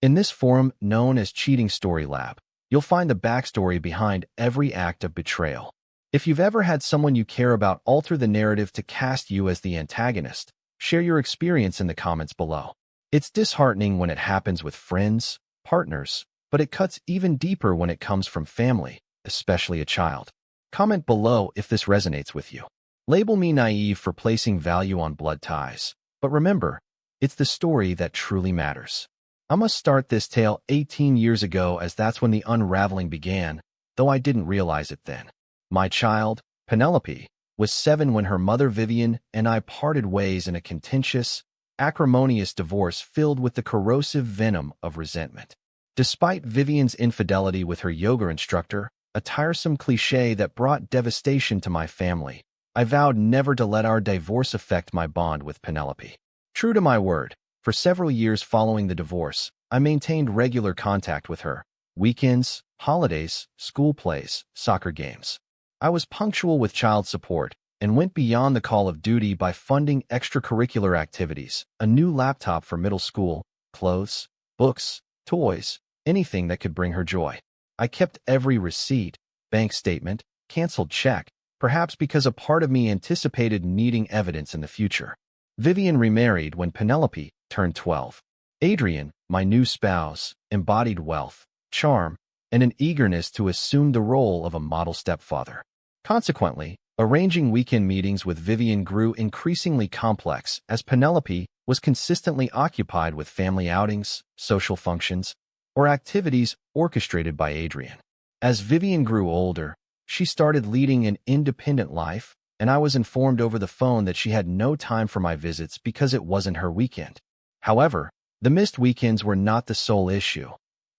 In this forum, known as Cheating Story Lab, you'll find the backstory behind every act of betrayal. If you've ever had someone you care about alter the narrative to cast you as the antagonist, share your experience in the comments below. It's disheartening when it happens with friends, partners, but it cuts even deeper when it comes from family, especially a child. Comment below if this resonates with you. Label me naive for placing value on blood ties, but remember, it's the story that truly matters. I must start this tale 18 years ago, as that's when the unraveling began, though I didn't realize it then. My child, Penelope, was 7 when her mother Vivian and I parted ways in a contentious, acrimonious divorce filled with the corrosive venom of resentment. Despite Vivian's infidelity with her yoga instructor, a tiresome cliché that brought devastation to my family, I vowed never to let our divorce affect my bond with Penelope. True to my word, for several years following the divorce, I maintained regular contact with her. Weekends, holidays, school plays, soccer games. I was punctual with child support and went beyond the call of duty by funding extracurricular activities, a new laptop for middle school, clothes, books, toys, anything that could bring her joy. I kept every receipt, bank statement, canceled check, perhaps because a part of me anticipated needing evidence in the future. Vivian remarried when Penelope turned 12. Adrian, my new spouse, embodied wealth, charm, and an eagerness to assume the role of a model stepfather. Consequently, arranging weekend meetings with Vivian grew increasingly complex as Penelope was consistently occupied with family outings, social functions, or activities orchestrated by Adrian. As Vivian grew older, she started leading an independent life, and I was informed over the phone that she had no time for my visits because it wasn't her weekend. However, the missed weekends were not the sole issue.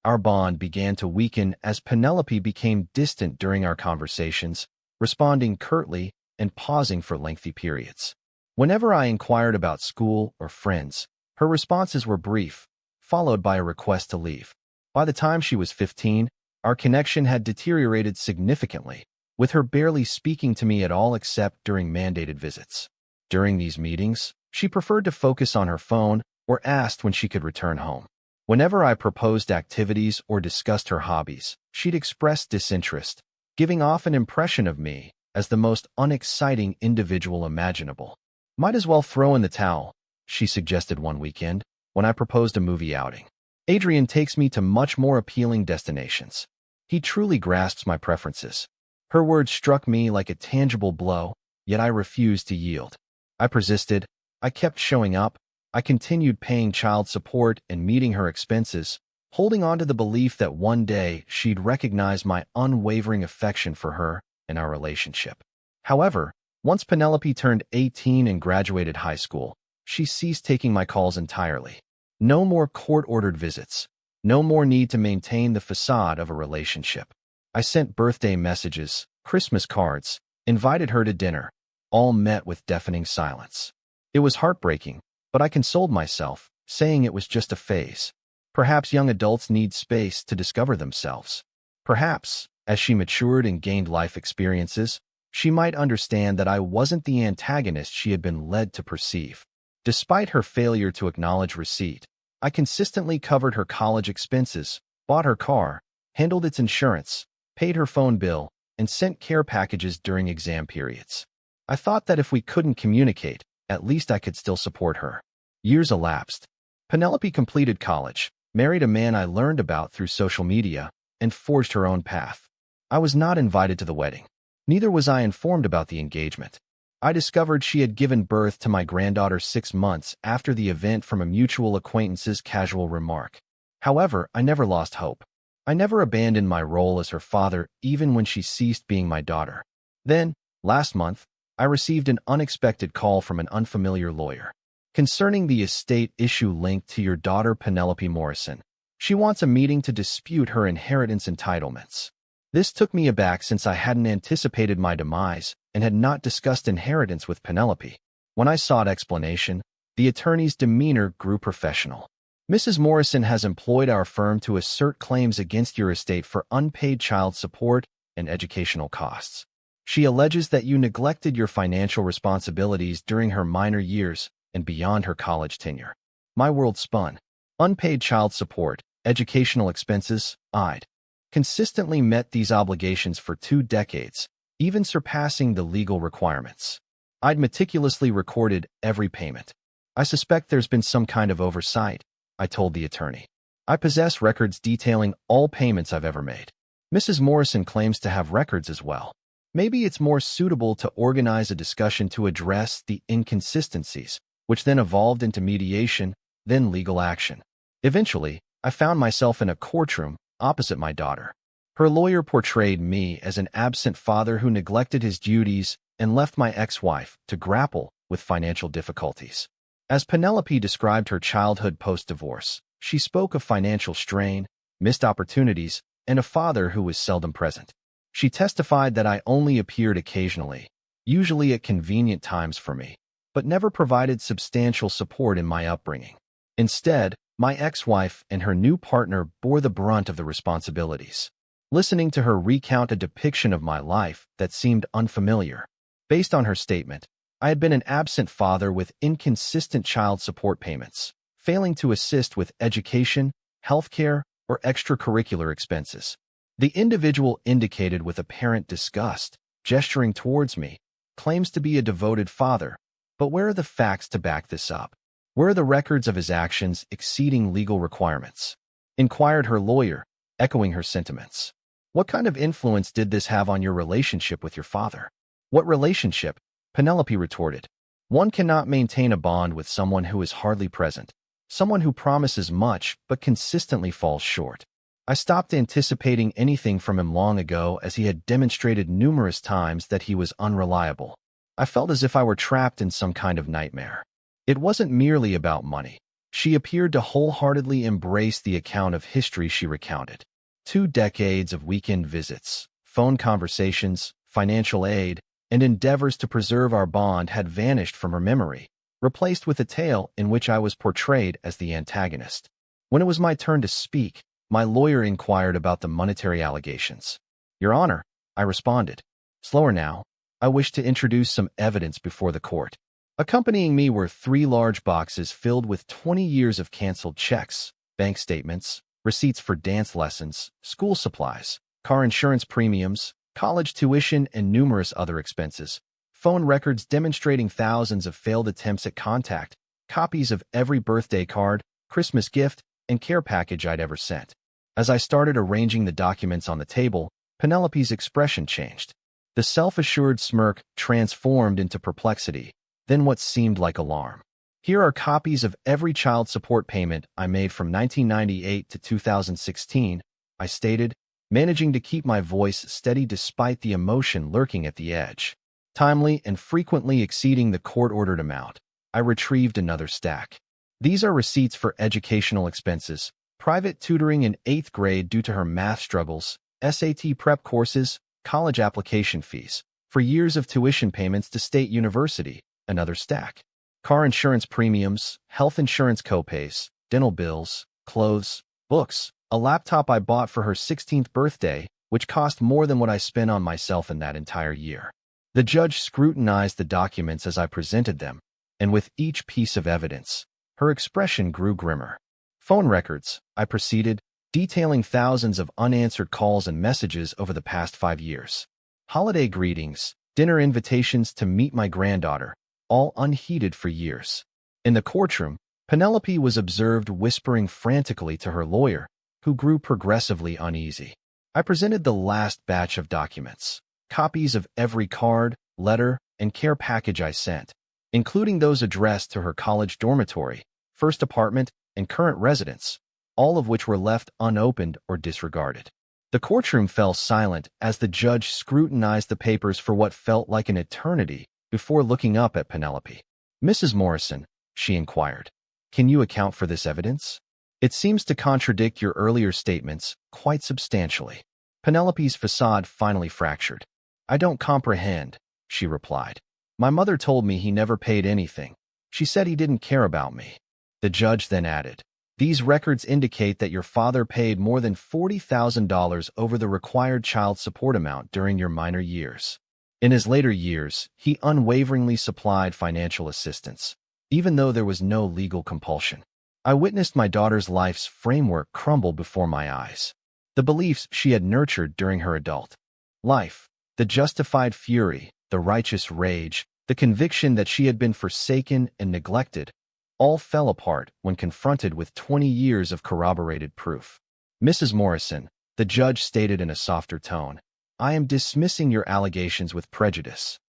Our bond began to weaken as Penelope became distant during our conversations, responding curtly and pausing for lengthy periods. Whenever I inquired about school or friends, her responses were brief, followed by a request to leave. By the time she was 15, our connection had deteriorated significantly, with her barely speaking to me at all except during mandated visits. During these meetings, she preferred to focus on her phone or asked when she could return home. Whenever I proposed activities or discussed her hobbies, she'd express disinterest, giving off an impression of me as the most unexciting individual imaginable. Might as well throw in the towel, she suggested one weekend when I proposed a movie outing. Adrian takes me to much more appealing destinations. He truly grasps my preferences. Her words struck me like a tangible blow, yet I refused to yield. I persisted. I kept showing up. I continued paying child support and meeting her expenses, holding on to the belief that one day she'd recognize my unwavering affection for her and our relationship. However, once Penelope turned 18 and graduated high school, she ceased taking my calls entirely. No more court-ordered visits. No more need to maintain the facade of a relationship. I sent birthday messages, Christmas cards, invited her to dinner, all met with deafening silence. It was heartbreaking, but I consoled myself, saying it was just a phase. Perhaps young adults need space to discover themselves. Perhaps, as she matured and gained life experiences, she might understand that I wasn't the antagonist she had been led to perceive. Despite her failure to acknowledge receipt, I consistently covered her college expenses, bought her car, handled its insurance, paid her phone bill, and sent care packages during exam periods. I thought that if we couldn't communicate, at least I could still support her. Years elapsed. Penelope completed college, married a man I learned about through social media, and forged her own path. I was not invited to the wedding. Neither was I informed about the engagement. I discovered she had given birth to my granddaughter 6 months after the event from a mutual acquaintance's casual remark. However, I never lost hope. I never abandoned my role as her father, even when she ceased being my daughter. Then, last month, I received an unexpected call from an unfamiliar lawyer. Concerning the estate issue linked to your daughter Penelope Morrison, she wants a meeting to dispute her inheritance entitlements. This took me aback since I hadn't anticipated my demise and had not discussed inheritance with Penelope. When I sought explanation, the attorney's demeanor grew professional. Mrs. Morrison has employed our firm to assert claims against your estate for unpaid child support and educational costs. She alleges that you neglected your financial responsibilities during her minor years and beyond her college tenure. My world spun. Unpaid child support, Educational expenses, I'd consistently met these obligations for 2 decades, even surpassing the legal requirements. I'd meticulously recorded every payment. I suspect there's been some kind of oversight, I told the attorney. I possess records detailing all payments I've ever made. Mrs. Morrison claims to have records as well. Maybe it's more suitable to organize a discussion to address the inconsistencies, which then evolved into mediation, then legal action. Eventually, I found myself in a courtroom opposite my daughter. Her lawyer portrayed me as an absent father who neglected his duties and left my ex-wife to grapple with financial difficulties. As Penelope described her childhood post-divorce, she spoke of financial strain, missed opportunities, and a father who was seldom present. She testified that I only appeared occasionally, usually at convenient times for me, but never provided substantial support in my upbringing. Instead, my ex-wife and her new partner bore the brunt of the responsibilities. Listening to her recount a depiction of my life that seemed unfamiliar. Based on her statement, I had been an absent father with inconsistent child support payments, failing to assist with education, healthcare, or extracurricular expenses. The individual indicated with apparent disgust, gesturing towards me, claims to be a devoted father, but where are the facts to back this up? Where are the records of his actions exceeding legal requirements? Inquired her lawyer, echoing her sentiments. What kind of influence did this have on your relationship with your father? What relationship? Penelope retorted. One cannot maintain a bond with someone who is hardly present, someone who promises much but consistently falls short. I stopped anticipating anything from him long ago as he had demonstrated numerous times that he was unreliable. I felt as if I were trapped in some kind of nightmare. It wasn't merely about money. She appeared to wholeheartedly embrace the account of history she recounted. 2 decades of weekend visits, phone conversations, financial aid, and endeavors to preserve our bond had vanished from her memory, replaced with a tale in which I was portrayed as the antagonist. When it was my turn to speak, my lawyer inquired about the monetary allegations. Your Honor, I responded. Slower now. I wish to introduce some evidence before the court. Accompanying me were 3 large boxes filled with 20 years of canceled checks, bank statements, receipts for dance lessons, school supplies, car insurance premiums, college tuition, and numerous other expenses. Phone records demonstrating thousands of failed attempts at contact, copies of every birthday card, Christmas gift, and care package I'd ever sent. As I started arranging the documents on the table, Penelope's expression changed. The self-assured smirk transformed into perplexity, then what seemed like alarm. Here are copies of every child support payment I made from 1998 to 2016, I stated, managing to keep my voice steady despite the emotion lurking at the edge. Timely and frequently exceeding the court-ordered amount, I retrieved another stack. These are receipts for educational expenses, private tutoring in 8th grade due to her math struggles, SAT prep courses, college application fees, for years of tuition payments to State University, another stack. Car insurance premiums, health insurance copays, dental bills, clothes, books, a laptop I bought for her 16th birthday, which cost more than what I spent on myself in that entire year. The judge scrutinized the documents as I presented them, and with each piece of evidence, her expression grew grimmer. Phone records, I proceeded, detailing thousands of unanswered calls and messages over the past 5 years. Holiday greetings, dinner invitations to meet my granddaughter, all unheeded for years. In the courtroom, Penelope was observed whispering frantically to her lawyer, who grew progressively uneasy. I presented the last batch of documents, copies of every card, letter, and care package I sent, including those addressed to her college dormitory, first apartment, and current residence, all of which were left unopened or disregarded. The courtroom fell silent as the judge scrutinized the papers for what felt like an eternity before looking up at Penelope. Mrs. Morrison, she inquired, can you account for this evidence? It seems to contradict your earlier statements quite substantially. Penelope's facade finally fractured. I don't comprehend, she replied. My mother told me he never paid anything. She said he didn't care about me. The judge then added, these records indicate that your father paid more than $40,000 over the required child support amount during your minor years. In his later years, he unwaveringly supplied financial assistance, even though there was no legal compulsion. I witnessed my daughter's life's framework crumble before my eyes. The beliefs she had nurtured during her adult life, the justified fury, the righteous rage, the conviction that she had been forsaken and neglected, all fell apart when confronted with 20 years of corroborated proof. Mrs. Morrison, the judge stated in a softer tone, I am dismissing your allegations with prejudice.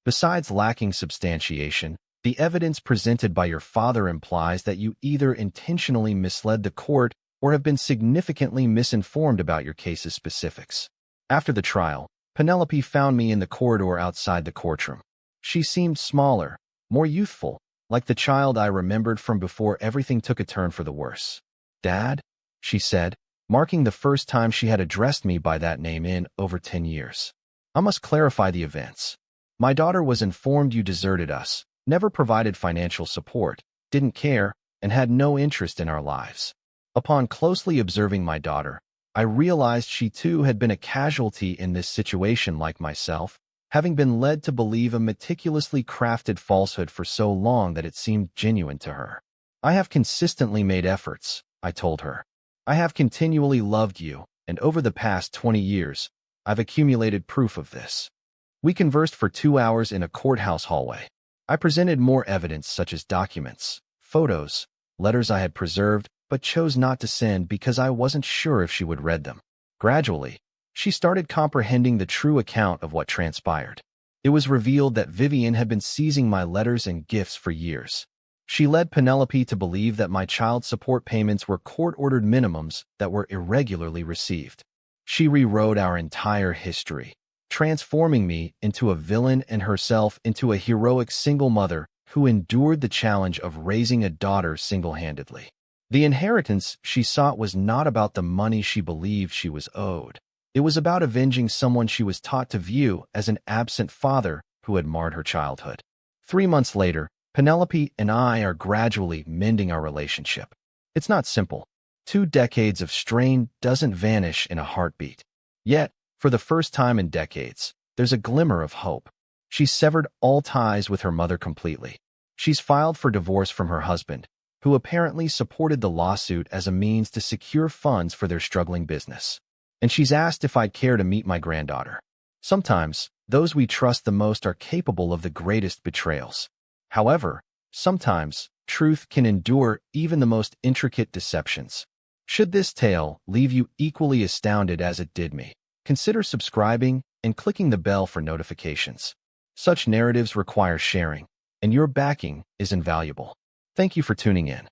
Besides lacking substantiation, the evidence presented by your father implies that you either intentionally misled the court or have been significantly misinformed about your case's specifics. After the trial, Penelope found me in the corridor outside the courtroom. She seemed smaller, more youthful, like the child I remembered from before everything took a turn for the worse. Dad? She said, marking the first time she had addressed me by that name in over 10 years. I must clarify the events. My daughter was informed you deserted us, never provided financial support, didn't care, and had no interest in our lives. Upon closely observing my daughter, I realized she too had been a casualty in this situation like myself, having been led to believe a meticulously crafted falsehood for so long that it seemed genuine to her. I have consistently made efforts, I told her. I have continually loved you, and over the past 20 years, I've accumulated proof of this. We conversed for 2 hours in a courthouse hallway. I presented more evidence such as documents, photos, letters I had preserved, but chose not to send because I wasn't sure if she would read them. Gradually, she started comprehending the true account of what transpired. It was revealed that Vivian had been seizing my letters and gifts for years. She led Penelope to believe that my child support payments were court-ordered minimums that were irregularly received. She rewrote our entire history, transforming me into a villain and herself into a heroic single mother who endured the challenge of raising a daughter single-handedly. The inheritance she sought was not about the money she believed she was owed. It was about avenging someone she was taught to view as an absent father who had marred her childhood. 3 months later, Penelope and I are gradually mending our relationship. It's not simple. 2 decades of strain doesn't vanish in a heartbeat. Yet, for the first time in decades, there's a glimmer of hope. She's severed all ties with her mother completely. She's filed for divorce from her husband, who apparently supported the lawsuit as a means to secure funds for their struggling business. And she's asked if I'd care to meet my granddaughter. Sometimes, those we trust the most are capable of the greatest betrayals. However, sometimes, truth can endure even the most intricate deceptions. Should this tale leave you equally astounded as it did me, consider subscribing and clicking the bell for notifications. Such narratives require sharing, and your backing is invaluable. Thank you for tuning in.